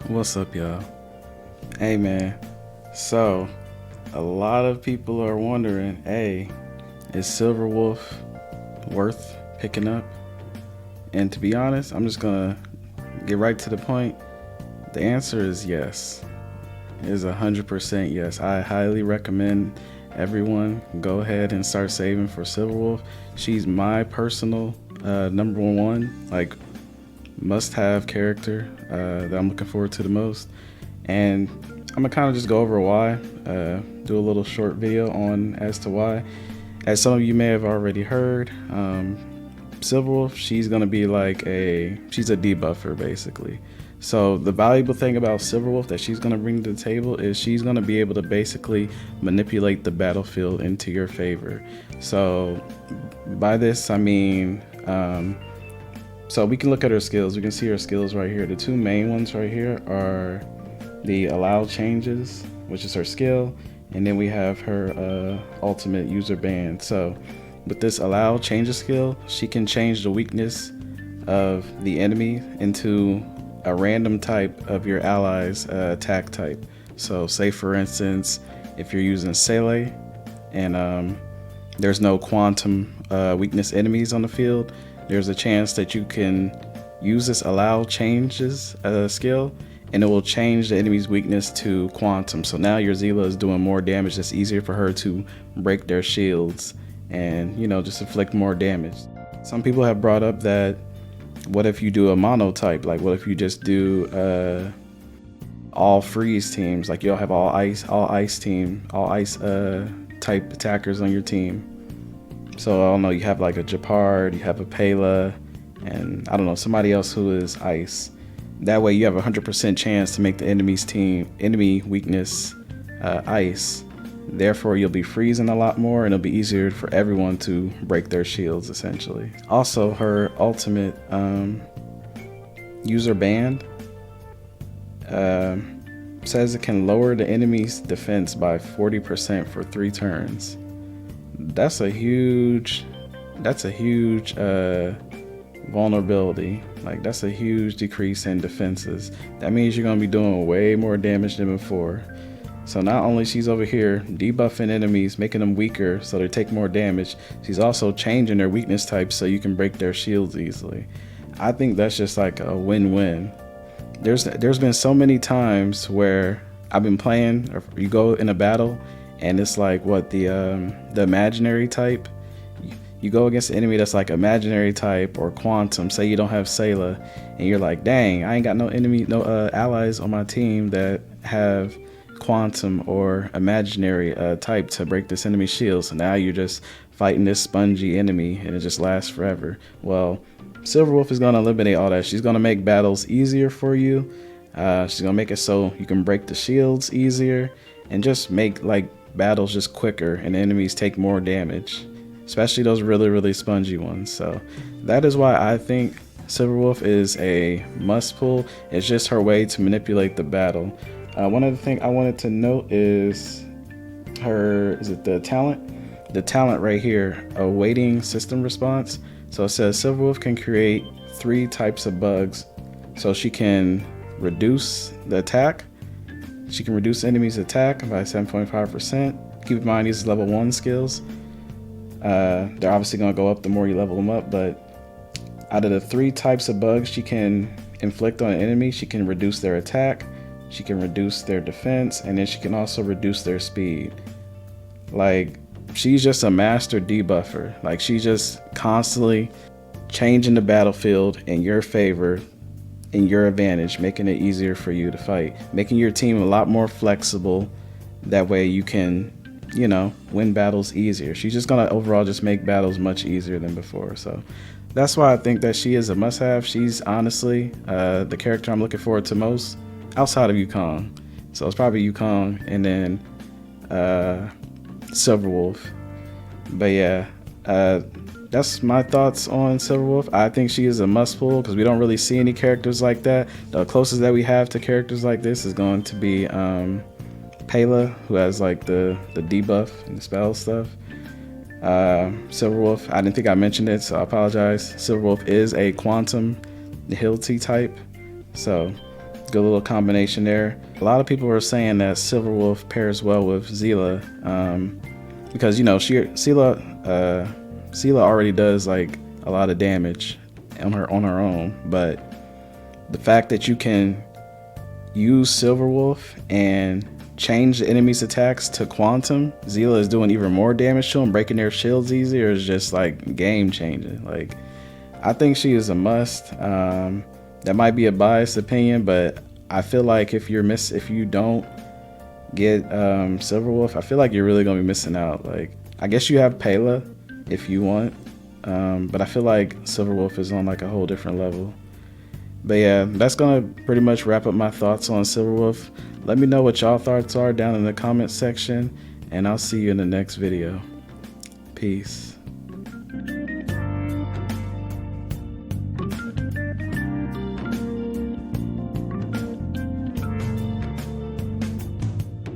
What's up, y'all? Hey, man. So, a lot of people are wondering, hey, is Silver Wolf worth picking up? And to be honest, I'm just gonna get right to the point. The answer is yes. It is 100% yes. I highly recommend everyone go ahead and start saving for Silver Wolf. She's my personal number one, like, must-have character that I'm looking forward to the most. And I'm gonna kind of just go over why, do a little short video on as to why. As some of you may have already heard, Silver Wolf, she's gonna be like she's a debuffer basically. So the valuable thing about Silver Wolf that she's gonna bring to the table is she's gonna be able to basically manipulate the battlefield into your favor. So by this I mean, so we can look at her skills. We can see her skills right here. The two main ones right here are the allow changes, which is her skill, and then we have her ultimate user ban. So with this allow changes skill, she can change the weakness of the enemy into a random type of your ally's attack type. So say for instance, if you're using Sele and there's no quantum weakness enemies on the field, there's a chance that you can use this allow changes skill and it will change the enemy's weakness to quantum. So now your Zila is doing more damage. It's easier for her to break their shields and, you know, just inflict more damage. Some people have brought up that what if you do a mono type? Like what if you just do all freeze teams? Like you'll have all ice type attackers on your team. So I don't know, you have like a Japard, you have a Pela, and I don't know, somebody else who is ice. That way you have a 100% chance to make the enemy weakness ice. Therefore you'll be freezing a lot more and it'll be easier for everyone to break their shields essentially. Also her ultimate user band says it can lower the enemy's defense by 40% for 3 turns. That's a huge vulnerability. Like that's a huge decrease in defenses. That means you're gonna be doing way more damage than before. So not only she's over here debuffing enemies, making them weaker so they take more damage, she's also changing their weakness types so you can break their shields easily. I think that's just like a win-win. There's been so many times where I've been playing, or you go in a battle and it's like what the imaginary type. You go against an enemy that's like imaginary type or quantum. Say you don't have Sayla, and you're like, dang, I ain't got no allies on my team that have quantum or imaginary type to break this enemy shield. So now you're just fighting this spongy enemy, and it just lasts forever. Well, Silver Wolf is gonna eliminate all that. She's gonna make battles easier for you. She's gonna make it so you can break the shields easier, and just make like battles just quicker and enemies take more damage, especially those really spongy ones. So that is why I think Silver Wolf is a must pull. It's just her way to manipulate the battle. One other thing I wanted to note is the talent right here, awaiting system response. So it says Silver Wolf can create 3 types of bugs. So she can reduce the attack. She can reduce enemies' attack by 7.5%. Keep in mind these are level 1 skills. They're obviously going to go up the more you level them up, but out of the 3 types of bugs she can inflict on an enemy, she can reduce their attack, she can reduce their defense, and then she can also reduce their speed. Like, she's just a master debuffer. Like, she's just constantly changing the battlefield in your favor, in your advantage, making it easier for you to fight, making your team a lot more flexible. That way you can, you know, win battles easier. She's just gonna overall just make battles much easier than before. So that's why I think that she is a must-have. She's honestly the character I'm looking forward to most outside of Yukong. So it's probably Yukong and then Silver Wolf. But yeah, that's my thoughts on Silver Wolf. I think she is a must pull because we don't really see any characters like that. The closest that we have to characters like this is going to be Pela, who has like the debuff and the spell stuff. Silver Wolf, I didn't think I mentioned it, so I apologize. Silver Wolf is a Quantum Nihility type. So Good little combination there. A lot of people are saying that Silverwolf pairs well with Zila, because you know Sela already does like a lot of damage on her own, but the fact that you can use Silverwolf and change the enemy's attacks to quantum, Zila is doing even more damage to them, breaking their shields easier, is just like game changing. Like, I think she is a must. That might be a biased opinion, but I feel like if you don't get Silverwolf, I feel like you're really gonna be missing out. Like, I guess you have Pela if you want, but I feel like Silverwolf is on like a whole different level. But yeah, that's gonna pretty much wrap up my thoughts on Silverwolf. Let me know what y'all thoughts are down in the comment section, and I'll see you in the next video. Peace.